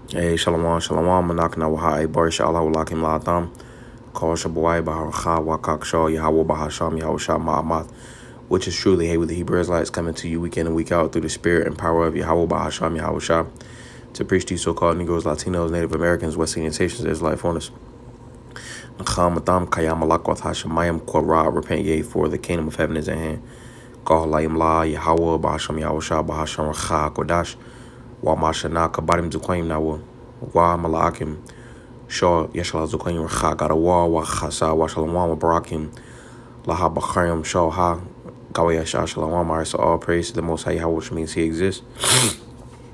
Hey, shalom, shalom, manakna wahai, barisha Allah walakim la'atam, kol shabuai baharcha wakak shah, Yahweh bahasham, Yahweh shah ma'amat, which is truly, hey, with the Hebrew Israelites coming to you week in and week out through the spirit and power of Yahweh bahasham, Yahweh shah, to preach to you so-called Negroes, Latinos, Native Americans, West Indian nations, Israelite foreigners. Nacham matam kayam alakwat hashemayim korah, repent ye, for the kingdom of heaven is at hand. Kol layim la, Yahweh bahasham, Yahweh shah bahasham, racha kodash, wa mashana kabarim zukwayim nawa, wa malaakim, Shaw Yeshala Zukaim Chagarawa wa Chasa wa Shalom wa Barakim Laha Bachayim Shaw Ha Gawayasha Shalom. So all praise to the Most High Yahweh, which means He exists.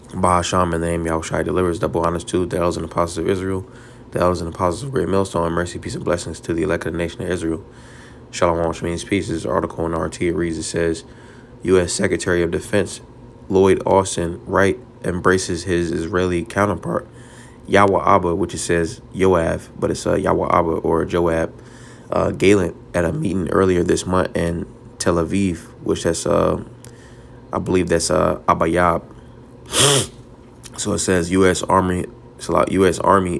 Bahasham, in the name Yahushai delivers. Double honors to the elders and apostles of Israel, the elders and apostles of Great Millstone. Mercy, peace, and blessings to the elected nation of Israel. Shalom, which means peace. This article in RT, it reads, it says, U.S. Secretary of Defense Lloyd Austin Wright embraces his Israeli counterpart Yahweh Abba, which it says Yoav, but it's Yahweh Abba or Joab, Gallant at a meeting earlier this month in Tel Aviv, which that's I believe that's Abayab. So it says U.S. Army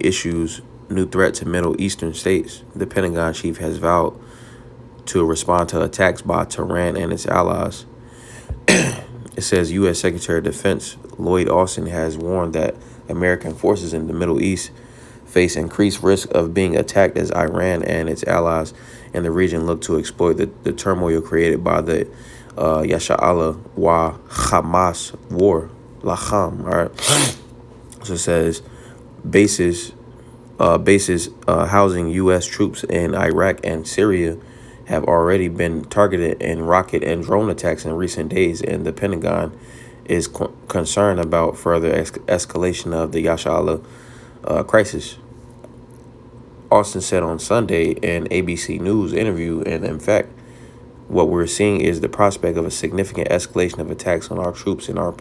issues new threat to Middle Eastern states. The Pentagon chief has vowed to respond to attacks by Tehran and its allies. It says U.S. Secretary of Defense Lloyd Austin has warned that American forces in the Middle East face increased risk of being attacked as Iran and its allies in the region look to exploit the turmoil created by the Yasha'Allah wa Hamas war. Laham, all right? So it says bases housing U.S. troops in Iraq and Syria have already been targeted in rocket and drone attacks in recent days, and the Pentagon is concerned about further escalation of the Yasha'Allah crisis. Austin said on Sunday in ABC News interview, and in fact, what we're seeing is the prospect of a significant escalation of attacks on our troops and on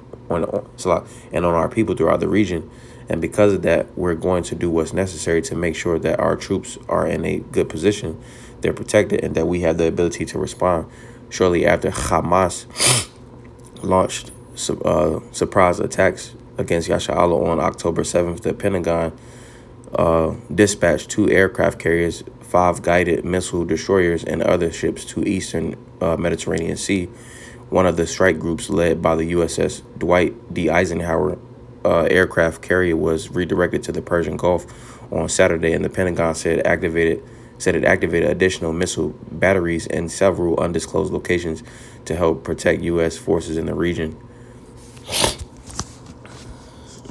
our people throughout the region. And because of that, we're going to do what's necessary to make sure that our troops are in a good position, they're protected, and that we have the ability to respond. Shortly after Hamas launched surprise attacks against Yasha'Allah on October 7th, the Pentagon dispatched 2 aircraft carriers, 5 guided missile destroyers, and other ships to eastern Mediterranean Sea. One of the strike groups, led by the USS Dwight D. Eisenhower aircraft carrier, was redirected to the Persian Gulf on Saturday, and the Pentagon said it activated additional missile batteries in several undisclosed locations to help protect U.S. forces in the region.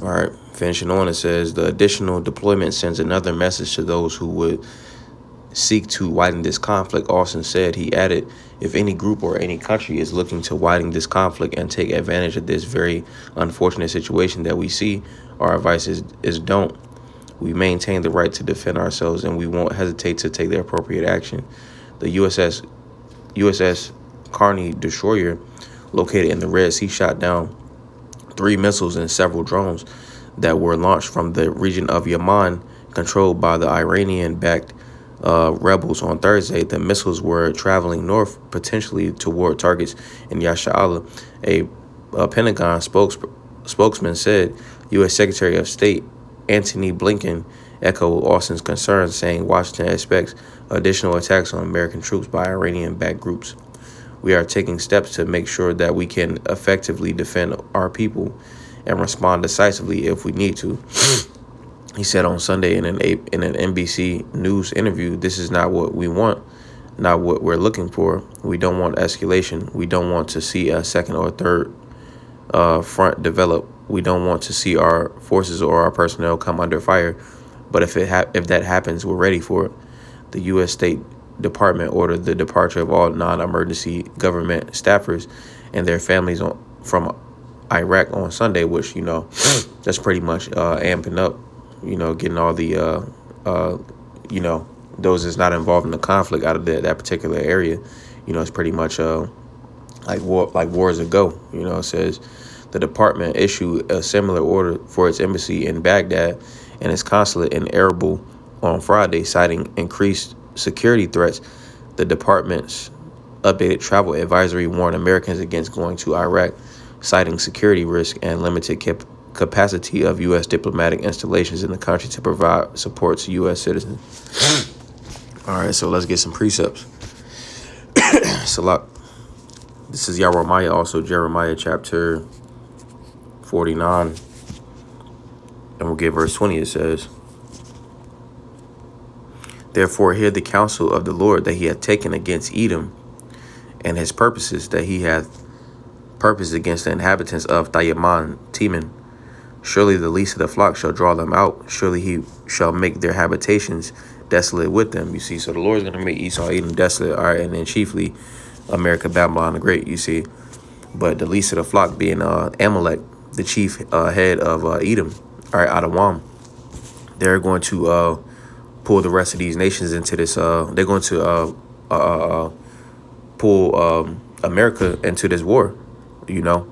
All right, finishing on, it says the additional deployment sends another message to those who would seek to widen this conflict. Austin said, he added, if any group or any country is looking to widen this conflict and take advantage of this very unfortunate situation that we see, our advice is don't. We maintain the right to defend ourselves, and we won't hesitate to take the appropriate action. The USS Carney destroyer, located in the Red Sea, shot down 3 missiles and several drones that were launched from the region of Yemen, controlled by the Iranian-backed rebels on Thursday. The missiles were traveling north, potentially toward targets in Yasha'Allah. A Pentagon spokesman said U.S. Secretary of State Antony Blinken echoed Austin's concerns, saying Washington expects additional attacks on American troops by Iranian-backed groups. We are taking steps to make sure that we can effectively defend our people and respond decisively if we need to. He said on Sunday in an NBC News interview, this is not what we want, not what we're looking for. We don't want escalation. We don't want to see a second or third front develop. We don't want to see our forces or our personnel come under fire. But if that happens, we're ready for it. The U.S. State Department ordered the departure of all non-emergency government staffers and their families from Iraq on Sunday, which, that's pretty much amping up, getting all the, those that's not involved in the conflict out of that particular area. It's pretty much like wars ago. It says the department issued a similar order for its embassy in Baghdad and its consulate in Erbil on Friday, citing increased security threats. The department's updated travel advisory warned Americans against going to Iraq, citing security risk and limited capacity of U.S. diplomatic installations in the country to provide support to U.S. citizens. All right, so let's get some precepts. Salak. This is Jeremiah, also Jeremiah chapter 49. And we'll get verse 20. It says, "Therefore hear the counsel of the Lord that he hath taken against Edom, and his purposes that he hath purposed against the inhabitants of Thayaman Teman. Surely the least of the flock shall draw them out. Surely he shall make their habitations desolate with them." You see, so the Lord is going to make Esau, Edom desolate, all right, and then chiefly America, Babylon the Great, you see. But the least of the flock being Amalek, the chief head of Edom, all right, Adawam. They're going to pull the rest of these nations into this. They're going to pull America into this war, you know,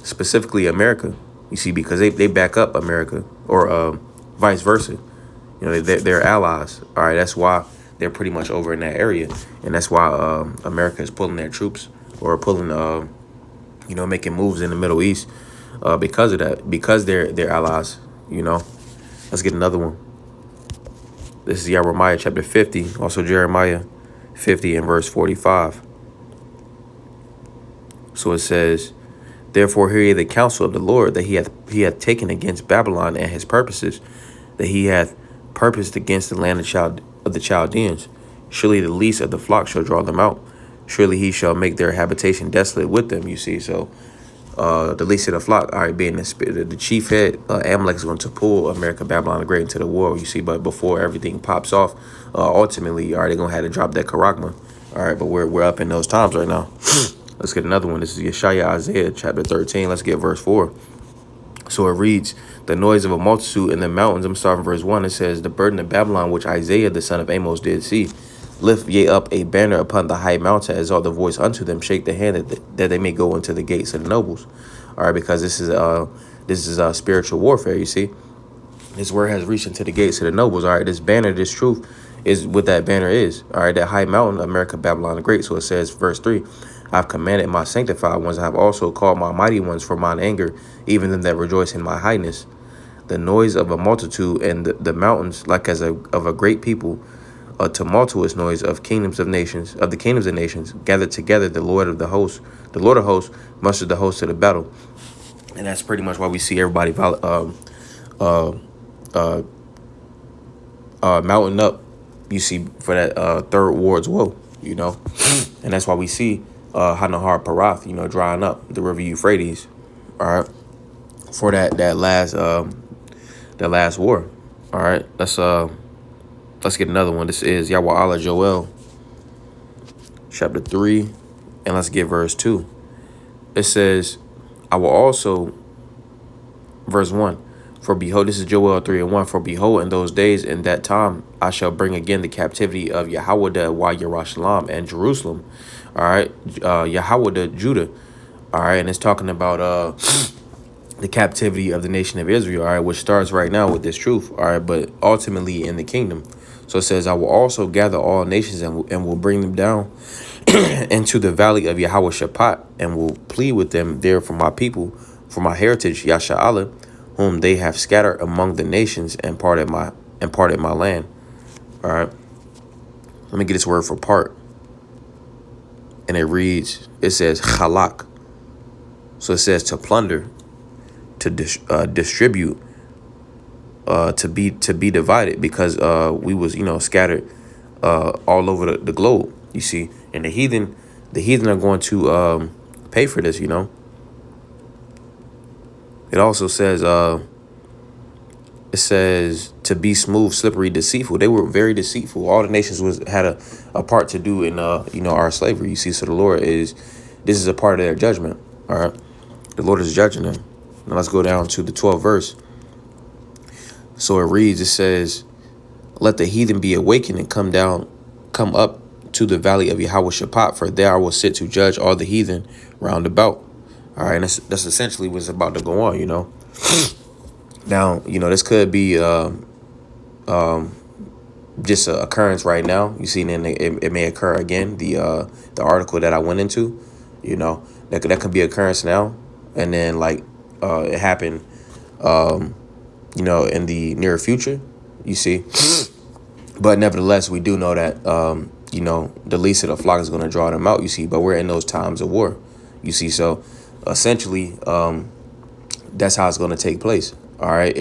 specifically America. You see, because they back up America, or vice versa. You know, they're allies. All right, that's why they're pretty much over in that area, and that's why America is pulling their troops, or pulling, you know, making moves in the Middle East because of that, because they're allies. You know, let's get another one. This is Jeremiah chapter 50, also Jeremiah 50 and verse 45. So it says, "Therefore hear ye the counsel of the Lord that he hath taken against Babylon, and his purposes that he hath purposed against the land of the Chaldeans. Surely the least of the flock shall draw them out. Surely he shall make their habitation desolate with them." You see, so the least of the flock, all right, being the chief head, Amalek is going to pull America, Babylon the Great into the war. You see, but before everything pops off, ultimately, all right, they're gonna have to drop that Karagma. All right, but we're up in those times right now. Let's get another one. This is Yeshaya Isaiah chapter 13. Let's get verse 4. So it reads, "The noise of a multitude in the mountains." I'm starting verse 1. It says, "The burden of Babylon, which Isaiah the son of Amos did see. Lift ye up a banner upon the high mountain, exalt the voice unto them, shake the hand that they may go into the gates of the nobles." All right, because this is spiritual warfare. You see, this word has reached into the gates of the nobles. All right, this banner, this truth is what that banner is. All right, that high mountain, America, Babylon the Great. So it says, verse 3. "I've commanded my sanctified ones. I have also called my mighty ones for mine anger, even them that rejoice in my highness. The noise of a multitude and the mountains, like as of a great people, a tumultuous noise of kingdoms of nations, of the kingdoms of nations, gathered together. The Lord of hosts, mustered the host to the battle." And that's pretty much why we see everybody mounting up. You see, for that third ward's woe, you know, and that's why we see Hanahar Parath, you know, drying up the river Euphrates, all right, for that last war. All right, let's get another one. This is Yahweh Allah Joel chapter 3, and let's get verse 2. It says, "I will also," verse 1, "For behold," this is Joel 3 and 1, "For behold, in those days, in that time, I shall bring again the captivity of Yahweh wa Yerushalayim and Jerusalem." All right, Yahweh Judah. All right, and it's talking about the captivity of the nation of Israel. All right, which starts right now with this truth. All right, but ultimately in the kingdom. So it says, "I will also gather all nations and will bring them down into the valley of Yahweh Shaphat, and will plead with them there for my people, for my heritage, Yasha'Allah, whom they have scattered among the nations and parted my land." All right, let me get this word for part. And it reads, it says chalak. So it says to plunder, to distribute, to be divided, because we was, you know, scattered all over the globe. You see, and the heathen are going to pay for this. You know. It also says to be smooth, slippery, deceitful. They were very deceitful. All the nations had a part to do in you know, our slavery. You see, so the Lord this is a part of their judgment. All right, the Lord is judging them. Now let's go down to the 12th verse. So it reads, it says, "Let the heathen be awakened and come up to the valley of Yahweh Shaphat, for there I will sit to judge all the heathen round about." All right, and that's essentially what's about to go on, you know. Now, you know, this could be just an occurrence right now. You see, and it may occur again. The article that I went into, you know, that could be occurrence now, and then like it happened in the near future, you see. But nevertheless, we do know that, the least of the flock is going to draw them out, you see. But we're in those times of war, you see. So essentially, that's how it's going to take place. All right.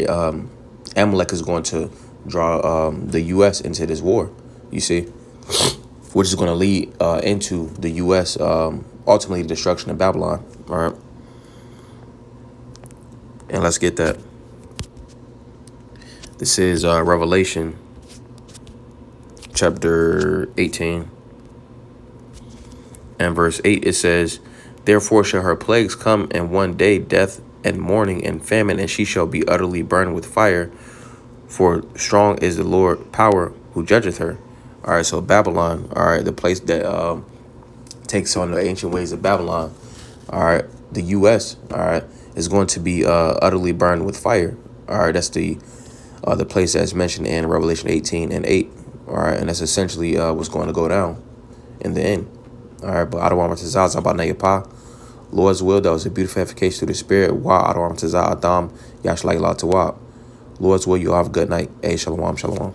Amalek is going to draw the U.S. into this war, you see, which is going to lead into the U.S. Ultimately the destruction of Babylon. All right. And let's get that. This is Revelation chapter 18 and verse 8. It says, "Therefore shall her plagues come in one day, death and mourning and famine, and she shall be utterly burned with fire. For strong is the Lord power who judgeth her." All right, so Babylon, all right, the place that takes on the ancient ways of Babylon, all right, the U.S., all right, is going to be utterly burned with fire. All right, that's the place that's mentioned in Revelation 18 and 8. All right, and that's essentially what's going to go down in the end. All right, but Adawam Tazaz Abanayapa, Lord's will, that was a beautiful edification through the Spirit. Wa Adawam Tazaz Adam Yashlai La Tawab. Lord's will, you have a good night. Hey, Shalom, Shalom.